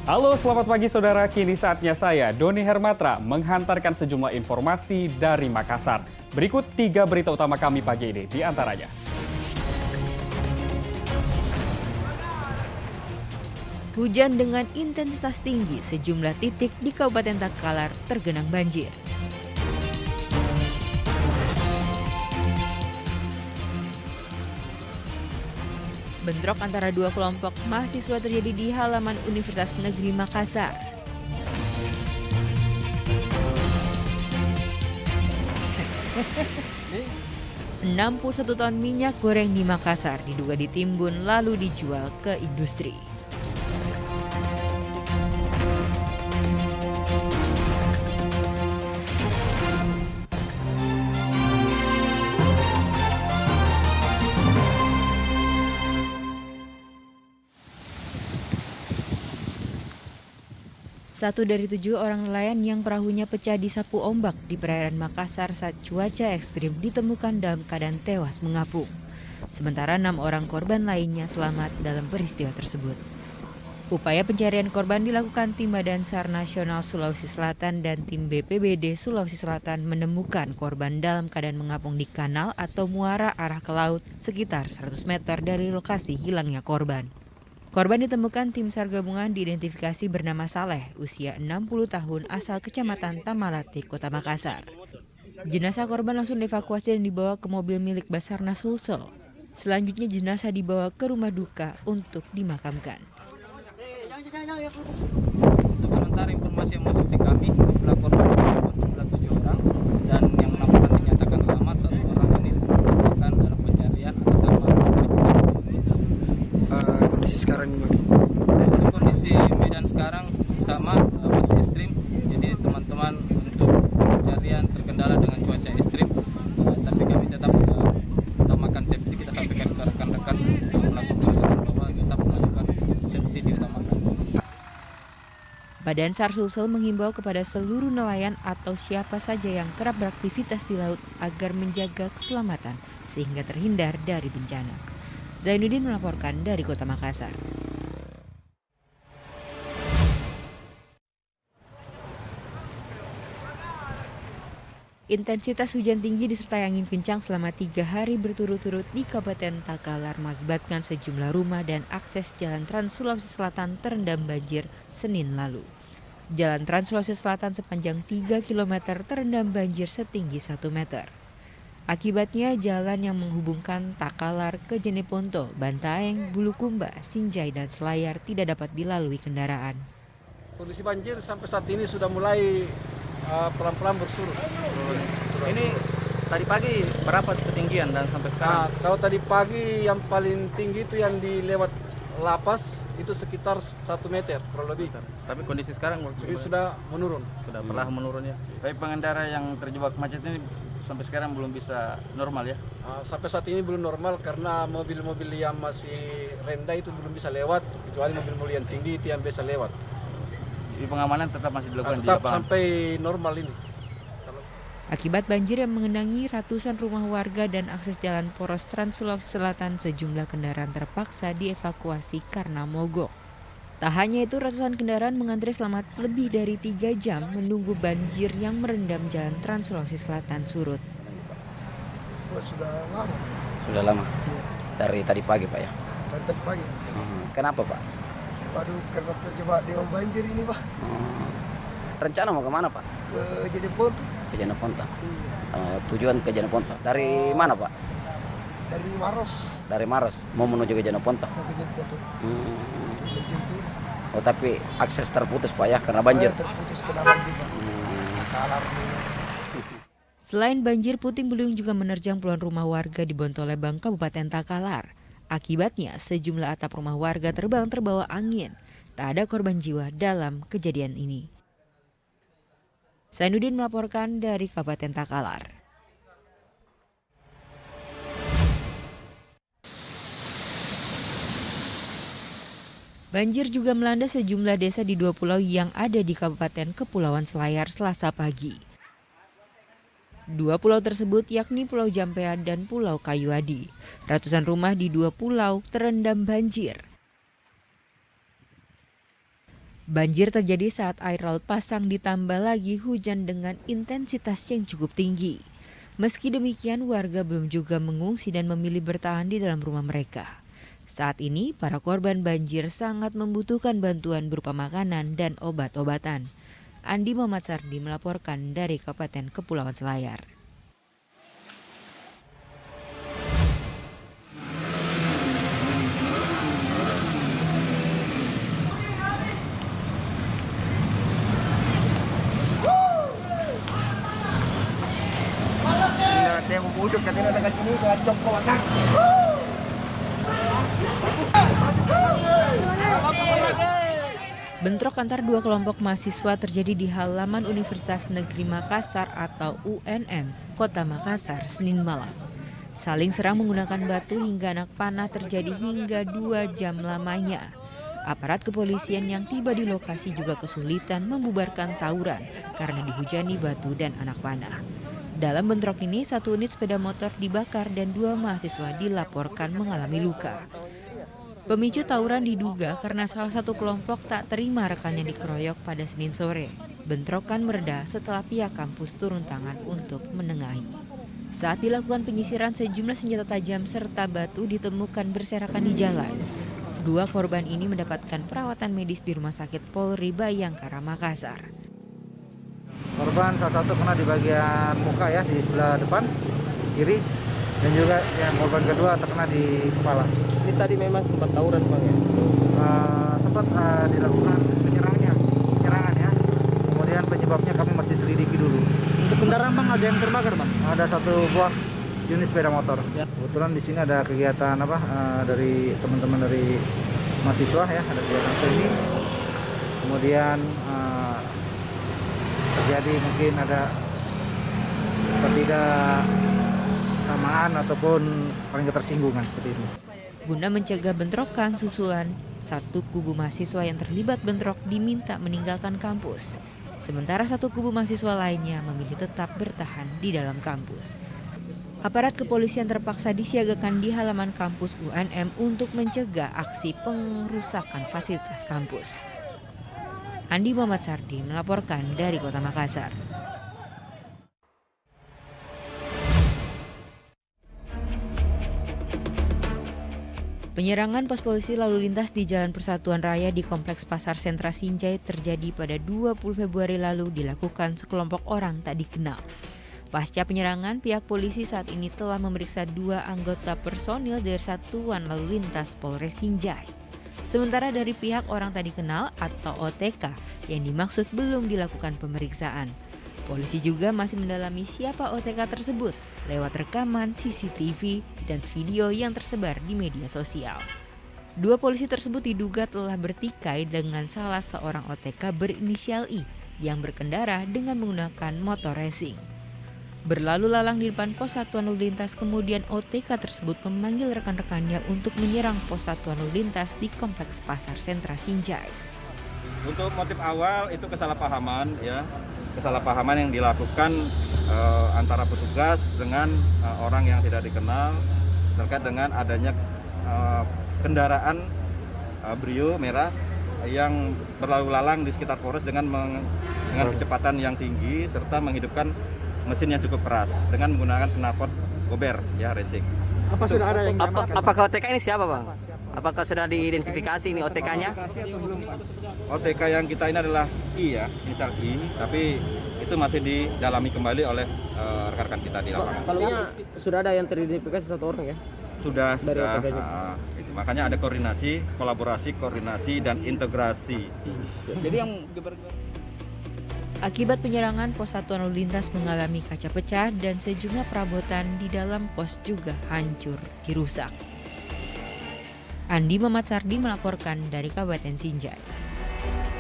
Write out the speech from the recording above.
Halo, selamat pagi saudara. Kini saatnya saya, Doni Hermatra, menghantarkan sejumlah informasi dari Makassar. Berikut 3 berita utama kami pagi ini, di antaranya. Hujan dengan intensitas tinggi sejumlah titik di Kabupaten Takalar tergenang banjir. Bentrok antara dua kelompok mahasiswa terjadi di halaman Universitas Negeri Makassar. $61 ton minyak goreng di Makassar diduga ditimbun lalu dijual ke industri. Satu dari 7 orang nelayan yang perahunya pecah disapu ombak di perairan Makassar saat cuaca ekstrim ditemukan dalam keadaan tewas mengapung. Sementara 6 orang korban lainnya selamat dalam peristiwa tersebut. Upaya pencarian korban dilakukan tim Badan SAR Nasional Sulawesi Selatan dan tim BPBD Sulawesi Selatan menemukan korban dalam keadaan mengapung di kanal atau muara arah ke laut sekitar 100 meter dari lokasi hilangnya korban. Korban ditemukan tim SAR gabungan diidentifikasi bernama Saleh, usia 60 tahun asal Kecamatan Tamalate, Kota Makassar. Jenazah korban langsung dievakuasi dan dibawa ke mobil milik Basarnas Sulsel. Selanjutnya jenazah dibawa ke rumah duka untuk dimakamkan. Untuk sementara informasi yang masuk di kami, jumlah korban berjumlah 7 orang dan yang 6 orang dinyatakan selamat, 1 orang ini dilakukan dalam pencarian atas nama kondisi sekarang gimana? Untuk kondisi medan sekarang sama, masih ekstrim. Jadi teman-teman untuk pencarian terkendala dengan cuaca ekstrim, tapi kami tetap utamakan safety. Kita sampaikan ke rekan-rekan melakukan pencarian bahwa tetap melakukan safety diutamakan. Badan SAR Sulsel menghimbau kepada seluruh nelayan atau siapa saja yang kerap beraktivitas di laut agar menjaga keselamatan sehingga terhindar dari bencana. Zainuddin melaporkan dari Kota Makassar. Intensitas hujan tinggi disertai angin kencang selama 3 hari berturut-turut di Kabupaten Takalar mengakibatkan sejumlah rumah dan akses jalan Trans Sulawesi Selatan terendam banjir Senin lalu. Jalan Trans Sulawesi Selatan sepanjang 3 km terendam banjir setinggi 1 meter. Akibatnya jalan yang menghubungkan Takalar ke Jeneponto, Bantaeng, Bulukumba, Sinjai, dan Selayar tidak dapat dilalui kendaraan. Kondisi banjir sampai saat ini sudah mulai pelan-pelan bersurut. Ini tadi pagi berapa ketinggian dan sampai sekarang? Kalau tadi pagi yang paling tinggi itu yang di lewat lapas itu sekitar 1 meter kurang lebih. Tapi kondisi sekarang Sudah menurun. sudah perlahan menurun ya. Tapi pengendara yang terjebak macet ini sampai sekarang belum bisa normal ya? Sampai saat ini belum normal karena mobil-mobil yang masih rendah itu belum bisa lewat, kecuali mobil-mobil yang tinggi itu yang bisa lewat. Di pengamanan tetap masih dilakukan di Tetap lapangan? sampai normal ini. Akibat banjir yang mengenangi ratusan rumah warga dan akses jalan poros Trans Sulawesi Selatan, sejumlah kendaraan terpaksa dievakuasi karena mogok. Tak hanya itu, ratusan kendaraan mengantri selama lebih dari 3 jam menunggu banjir yang merendam jalan Trans Sulawesi Selatan surut. Sudah lama. Sudah lama. Dari tadi pagi Pak ya. Tadi pagi. Kenapa Pak? Waduh, karena terjebak dengan banjir ini, Pak. Rencana mau kemana Pak? Ke Jeneponto. Ke Jeneponto. Tujuan ke Jeneponto. Dari mana Pak? Dari Maros. Dari Maros. Mau menuju ke Jeneponto. Mau ke Jeneponto. Menjemput. Oh tapi akses terputus Pak ya karena banjir. Terputus kena banjir, Pak. Takalar. Selain banjir, puting beliung juga menerjang puluhan rumah warga di Bontolebang, Kabupaten Takalar. Akibatnya, sejumlah atap rumah warga terbang terbawa angin. Tak ada korban jiwa dalam kejadian ini. Zainuddin melaporkan dari Kabupaten Takalar. Banjir juga melanda sejumlah desa di 2 pulau yang ada di Kabupaten Kepulauan Selayar Selasa pagi. 2 pulau tersebut yakni Pulau Jampean dan Pulau Kayuadi. Ratusan rumah di 2 pulau terendam banjir. Banjir terjadi saat air laut pasang ditambah lagi hujan dengan intensitas yang cukup tinggi. Meski demikian, warga belum juga mengungsi dan memilih bertahan di dalam rumah mereka. Saat ini, para korban banjir sangat membutuhkan bantuan berupa makanan dan obat-obatan. Andi Muhammad Sardi melaporkan dari Kabupaten Kepulauan Selayar. Bentrok antar dua kelompok mahasiswa terjadi di halaman Universitas Negeri Makassar atau UNM, Kota Makassar, Senin malam. Saling serang menggunakan batu hingga anak panah terjadi hingga 2 jam lamanya. Aparat kepolisian yang tiba di lokasi juga kesulitan membubarkan tawuran karena dihujani batu dan anak panah. Dalam bentrok ini, 1 unit sepeda motor dibakar dan 2 mahasiswa dilaporkan mengalami luka. Pemicu tawuran diduga karena salah satu kelompok tak terima rekannya dikeroyok pada Senin sore. Bentrokan mereda setelah pihak kampus turun tangan untuk menengahi. Saat dilakukan penyisiran, sejumlah senjata tajam serta batu ditemukan berserakan di jalan. 2 korban ini mendapatkan perawatan medis di Rumah Sakit Polri Bayangkara, Makassar. Korban salah satu kena di bagian muka ya, di sebelah depan kiri, dan juga yang korban kedua terkena di kepala. Ini tadi memang sempat tawuran Bang ya? Sempat dilakukan penyerangan ya. Kemudian penyebabnya kami masih selidiki dulu. Untuk kendaraan Bang, ada yang terbakar Bang? Ada 1 buah unit sepeda motor. Ya. Kebetulan di sini ada kegiatan dari teman-teman dari mahasiswa ya, ada kegiatan seni. Kemudian terjadi mungkin ada ketidaksamaan ataupun saling ketersinggungan seperti itu. Guna mencegah bentrokan susulan, 1 kubu mahasiswa yang terlibat bentrok diminta meninggalkan kampus. Sementara 1 kubu mahasiswa lainnya memilih tetap bertahan di dalam kampus. Aparat kepolisian terpaksa disiagakan di halaman kampus UNM untuk mencegah aksi pengrusakan fasilitas kampus. Andi Muhammad Sardi melaporkan dari Kota Makassar. Penyerangan pos polisi lalu lintas di Jalan Persatuan Raya di Kompleks Pasar Sentra Sinjai terjadi pada 20 Februari lalu dilakukan sekelompok orang tak dikenal. Pasca penyerangan, pihak polisi saat ini telah memeriksa 2 anggota personil dari Satuan Lalu Lintas Polres Sinjai. Sementara dari pihak orang tak dikenal atau OTK yang dimaksud belum dilakukan pemeriksaan. Polisi juga masih mendalami siapa OTK tersebut lewat rekaman CCTV dan video yang tersebar di media sosial. 2 polisi tersebut diduga telah bertikai dengan salah seorang OTK berinisial I yang berkendara dengan menggunakan motor racing. Berlalu lalang di depan pos Satuan Lalu Lintas, kemudian OTK tersebut memanggil rekan-rekannya untuk menyerang pos Satuan Lalu Lintas di Kompleks Pasar Sentra Sinjai. Untuk motif awal itu kesalahpahaman ya, kesalahpahaman yang dilakukan antara petugas dengan orang yang tidak dikenal terkait dengan adanya kendaraan Brio merah yang berlalu lalang di sekitar Polres dengan kecepatan yang tinggi serta menghidupkan mesin yang cukup keras dengan menggunakan knalpot gober ya racing. Apa sudah ada yang Apakah OTK ini siapa Bang? Apakah sudah diidentifikasi ini OTK-nya? OTK yang kita ini adalah I ya, misal I, tapi itu masih didalami kembali oleh rekan-rekan kita di lapangan. Kalau sudah ada yang teridentifikasi 1 orang ya? Sudah. Itu. Makanya ada koordinasi, kolaborasi, koordinasi dan integrasi. Jadi yang Akibat penyerangan, pos Satuan Lalu Lintas mengalami kaca pecah dan sejumlah perabotan di dalam pos juga hancur dirusak. Andi Muhammad Sardi melaporkan dari Kabupaten Sinjai.